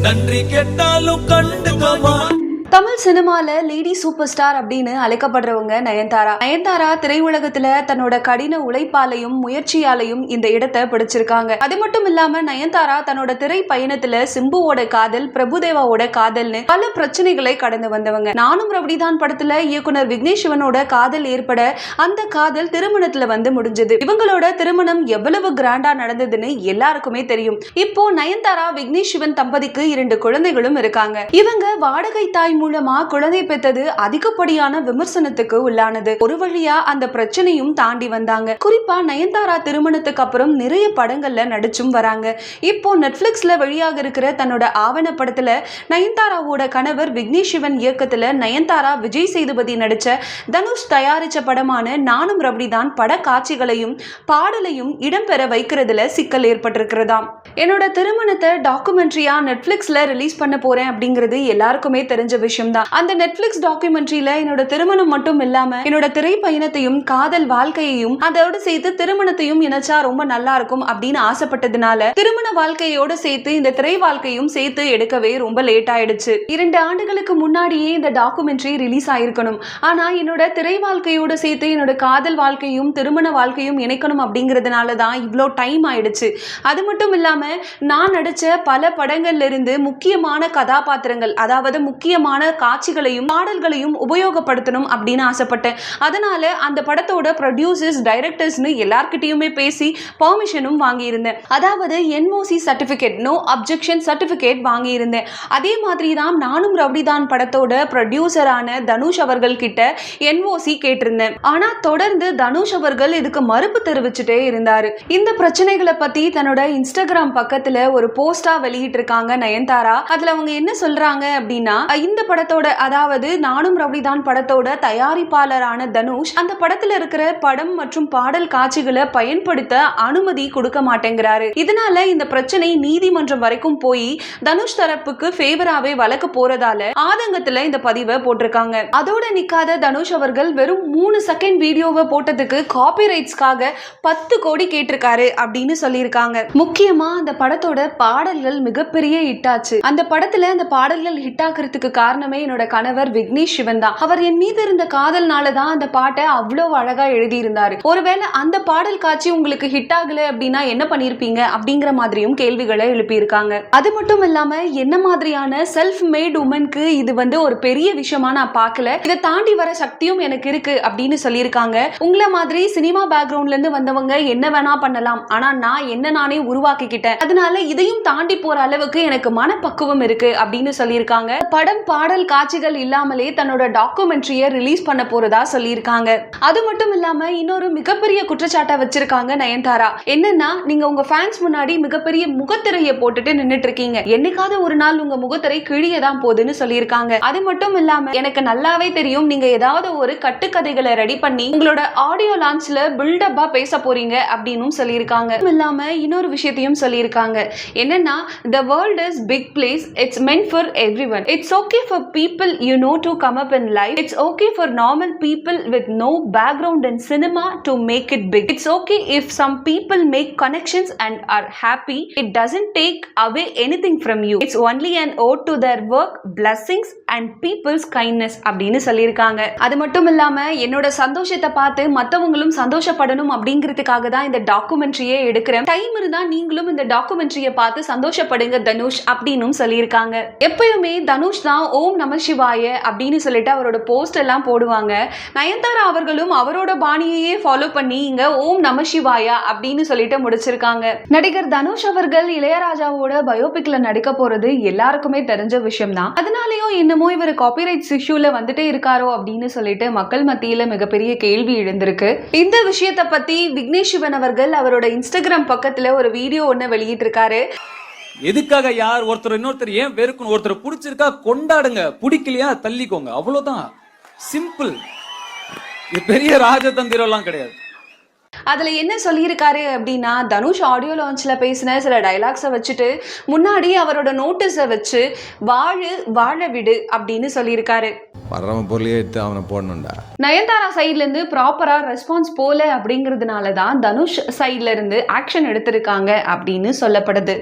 நன்றி கேட்டாலும் கண்டுக்கமா. தமிழ் சினிமால லேடி சூப்பர் ஸ்டார் அப்படின்னு அழைக்கப்படுறவங்க நயன்தாரா. நயன்தாரா திரையுலகத்துல தன்னோட கடின உழைப்பாலையும் முயற்சியாலையும் இந்த இடத்தை பிடிச்சிருக்காங்க. அது மட்டும் இல்லாம நயன்தாரா தன்னோட திரை பயணத்துல சிம்புவோட காதல், பிரபுதேவாவோட காதல்னு பல பிரச்சனைகளை கடந்து வந்தவங்க. நானும் ரவுடிதான் படத்துல இயக்குனர் விக்னேஷ் சிவனோட காதல் ஏற்பட அந்த காதல் திருமணத்துல வந்து முடிஞ்சது. இவங்களோட திருமணம் எவ்வளவு கிராண்டா நடந்ததுன்னு எல்லாருக்குமே தெரியும். இப்போ நயன்தாரா விக்னேஷ் சிவன் தம்பதிக்கு 2 குழந்தைகளும் இருக்காங்க. இவங்க வாடகை தாய் மூலமா குழந்தை பெற்றது அதிகப்படியான விமர்சனத்துக்கு உள்ளானது. ஒரு வழியா அந்த பிரச்சனையும் தாண்டி வந்தாங்க. குறிப்பா நயன்தாரா திருமணத்துக்கு அப்புறம் நிறைய படங்கள்ல நடிச்சும் வராங்க. இப்போ நெட்ஃபிளிக்ஸ்ல வெளியாக இருக்கிற தன்னோட ஆவண படத்துல நயன்தாராவோட கணவர் விக்னேஷ் சிவன் இயக்கத்துல நயன்தாரா விஜய் சேதுபதி நடிச்ச தனுஷ் தயாரிச்ச படமான நானும் ரவுடிதான் பட காட்சிகளையும் பாடலையும் இடம்பெற வைக்கிறதுல சிக்கல் ஏற்பட்டிருக்கிறதாம். என்னோட திருமணத்தை டாக்குமெண்ட்ரியா நெட்ஃபிளிக்ஸ்ல ரிலீஸ் பண்ண போறேன் அப்படிங்கிறது எல்லாருக்குமே தெரிஞ்ச விஷயம் தான். அந்த நெட்ஃபிளிக்ஸ் டாக்குமெண்ட்ரியில என்னோட திருமணம் மட்டும் இல்லாம என்னோட திரை பயணத்தையும் காதல் வாழ்க்கையையும் அதோட சேர்த்து திருமணத்தையும் இணைச்சா ரொம்ப நல்லா இருக்கும் அப்படின்னு ஆசைப்பட்டதுனால திருமண வாழ்க்கையோட சேர்த்து இந்த திரை வாழ்க்கையும் சேர்த்து எடுக்கவே ரொம்ப லேட் ஆயிடுச்சு. 2 ஆண்டுகளுக்கு முன்னாடியே இந்த டாக்குமெண்ட்ரி ரிலீஸ் ஆயிருக்கணும். ஆனா என்னோட திரை வாழ்க்கையோட சேர்த்து என்னோட காதல் வாழ்க்கையும் திருமண வாழ்க்கையும் இணைக்கணும் அப்படிங்கிறதுனால தான் இவ்வளோ டைம் ஆயிடுச்சு. அது மட்டும் இல்லாம நான் நடிச்ச பல படங்கள்ல இருந்து முக்கியமான கதாபாத்திரங்கள், அதாவது முக்கியமான காட்சிகளையும் பாடல்களையும் உபயோகப்படுத்தணும் அப்படின்னு ஆசைப்பட்டேன். அதனால அந்த படத்தோட ப்ரொடியூசர்ஸ், டைரக்டர்ஸ்னு எல்லார்கிட்டயுமே பேசி பெர்மிஷனும் வாங்கியிருந்தேன். அதாவது NOC certificate, no objection certificate வாங்கியிருந்தேன். அதே மாதிரி தான் நானும் ரவுடிதான் படத்தோட ப்ரொடியூசரான தனுஷ் அவர்கள் கிட்ட NOC கேட்டிருந்தேன். ஆனா தொடர்ந்து தனுஷ் அவர்கள் இதுக்கு மறுப்பு தெரிவிச்சுட்டே இருந்தாரு. இந்த பிரச்சனைகளை பத்தி தன்னோட இன்ஸ்டாகிராம் பக்கத்துல ஒரு போஸ்டா வெளியிட்டு இருக்காங்க நயன்தாரா. அதுல அவங்க என்ன சொல்றாங்க அப்படின்னா, இந்த படத்தோட, அதாவது நானும் ரவுடிதான் படத்தோட தயாரிப்பாளரான தனுஷ் அந்த படத்துல இருக்கிற படம் மற்றும் பாடல் காட்சிகளை பயன்படுத்த அனுமதி கொடுக்க மாட்டேங்கிறாரு. இதனால இந்த பிரச்சனை நீதிமன்றம் வரைக்கும் போய் தனுஷ் தரப்புக்கு ஃபேவராவே வழக்கு போறதால ஆதங்கத்துல இந்த பதிவை போட்டிருக்காங்க. அதோட நிக்காத தனுஷ் அவர்கள் வெறும் 3 செகண்ட் வீடியோவை போட்டதுக்கு காப்பிரைட்ஸ்க்காக 10 கோடி கேட்டிருக்காரு அப்படின்னு சொல்லியிருக்காங்க. முக்கியமா அந்த படத்தோட பாடல்கள் மிகப்பெரிய ஹிட் ஆச்சு. அந்த படத்துல அந்த பாடல்கள் ஹிட் ஆகிறதுக்கு காரணமே என்னோட கணவர் விக்னேஷ் சிவன் தான். அவர் என் மீது இருந்த காதல்னால தான் அந்த பாட்டை அவ்வளவு அழகா எழுதி இருந்தாரு. ஒருவேளை அந்த பாடல் காட்சி உங்களுக்கு ஹிட் ஆகல அப்படின்னா என்ன பண்ணிருப்பீங்க அப்படிங்கிற மாதிரியும் கேள்விகளை எழுப்பி இருக்காங்க. அது மட்டும் இல்லாம என்ன மாதிரியான செல்ஃப் மேட் உமனுக்கு இது வந்து ஒரு பெரிய விஷயமா நான் பார்க்கல. இதை தாண்டி வர சக்தியும் எனக்கு இருக்கு அப்படின்னு சொல்லியிருக்காங்க. உங்களை மாதிரி சினிமா பேக்ரவுண்ட்ல இருந்து வந்தவங்க என்ன வேணா பண்ணலாம், ஆனா நான் என்ன நானே உருவாக்கிக்கிட்டேன். அதனால இதையும் தாண்டி போற அளவுக்கு எனக்கு மனப்பக்குவம் இருக்கு அப்படின்னு சொல்லியிருக்காங்க. படம் பாடல் காட்சிகள் இல்லாமலே தன்னோட டாக்குமெண்ட்ரியை ரிலீஸ் பண்ண போறதா சொல்லியிருக்காங்க. அது மட்டும் இல்லாம இன்னொரு மிகப்பெரிய குற்றச்சாட்டை வச்சிருக்காங்க நயன்தாரா. என்னன்னா, நீங்க உங்க ஃபேன்ஸ் முன்னாடி மிகப்பெரிய முகத்திரையை போட்டுட்டு நின்னுட்டு இருக்கீங்க. என்னைக்காவது ஒரு நாள் உங்க முகத்திரை கிழிய தான் போகுதுன்னு சொல்லியிருக்காங்க. அது மட்டும் இல்லாம எனக்கு நல்லாவே தெரியும் நீங்க ஏதாவது ஒரு கட்டுக்கதைகளை ரெடி பண்ணி உங்களோட ஆடியோ லான்ச்ல பில்டப்பா பேச போறீங்க அப்படின்னு சொல்லியிருக்காங்க. இல்லாம இன்னொரு விஷயத்தையும் சொல்லியிருக்காங்க. என்னன்னா, the world is big place, it's meant for everyone, it's okay for people you know to come up in life, it's okay for normal people with no background in cinema to make it big, it's okay if some people make connections and are happy, it doesn't take away anything from you, it's only an ode to their work, blessings and people's kindness அப்படின்னு சொல்லியிருக்காங்க. அது மட்டும் இல்லாம என்னோட சந்தோஷத்தை பார்த்து மற்றவங்களும் சந்தோஷப்படணும் அப்படிங்கிறதுக்காக தான் இந்த டாக்குமெண்ட்ரியே எடுக்கிறேன். டைம் இருந்தா நீங்களும் இந்த டாக்குமெண்ட்ரியை பார்த்து சந்தோஷப்படுங்க தனுஷ் அப்படின்னு சொல்லியிருக்காங்க. எப்பயுமே தனுஷ் தான் ஓம் நம சிவாய அப்படின்னு சொல்லிட்டு அவரோட போஸ்ட் எல்லாம் போடுவாங்க. நயன்தாரா அவர்களும் அவரோட பாணியையே ஃபாலோ பண்ணி இங்க ஓம் நம சிவாயா அப்படின்னு சொல்லிட்டு முடிச்சிருக்காங்க. நடிகர் தனுஷ் அவர்கள் இளையராஜாவோட பயோபிக்ல நடிக்க போறது எல்லாருக்குமே தெரிஞ்ச விஷயம் தான். அதனாலயோ என்னமோ இவர் காப்பிரைட்ஸ் இஷ்யூல வந்துட்டே இருக்காரோ அப்படின்னு சொல்லிட்டு மக்கள் மத்தியில மிகப்பெரிய கேள்வி எழுந்திருக்கு. இந்த விஷயத்தை பத்தி விக்னேஷ் சிவன் அவர்கள் அவரோட இன்ஸ்டாகிராம் பக்கத்துல ஒரு வீடியோ ஒன்னு வெளியிட்டு இருக்காரு. எதுக்காக யார் ஒருத்தர் இன்னொருத்தர் ஏன் வெறுக்கணும்? ஒருத்தர் பிடிச்சிருக்கா கொண்டாடுங்க, பிடிக்கலையா தள்ளிக்கோங்க, அவ்வளவுதான். சிம்பிள். பெரிய ராஜதந்திரம் எல்லாம் கிடையாது. அதுல என்ன சொல்லியிருக்காரு அப்படின்னா, தனுஷ் ஆடியோ லான்ச்ல பேசின சில டைலாக்ஸை வச்சுட்டு முன்னாடி அவரோட நோட்டீஸை வச்சு வாழ விடு அப்படின்னு சொல்லியிருக்காரு. நயன்தாரா சைட்ல இருந்து ப்ராப்பரா ரெஸ்பான்ஸ் போல அப்படிங்கிறதுனால தான் தனுஷ் சைட்ல இருந்து ஆக்ஷன் எடுத்திருக்காங்க அப்படின்னு சொல்லப்படுது.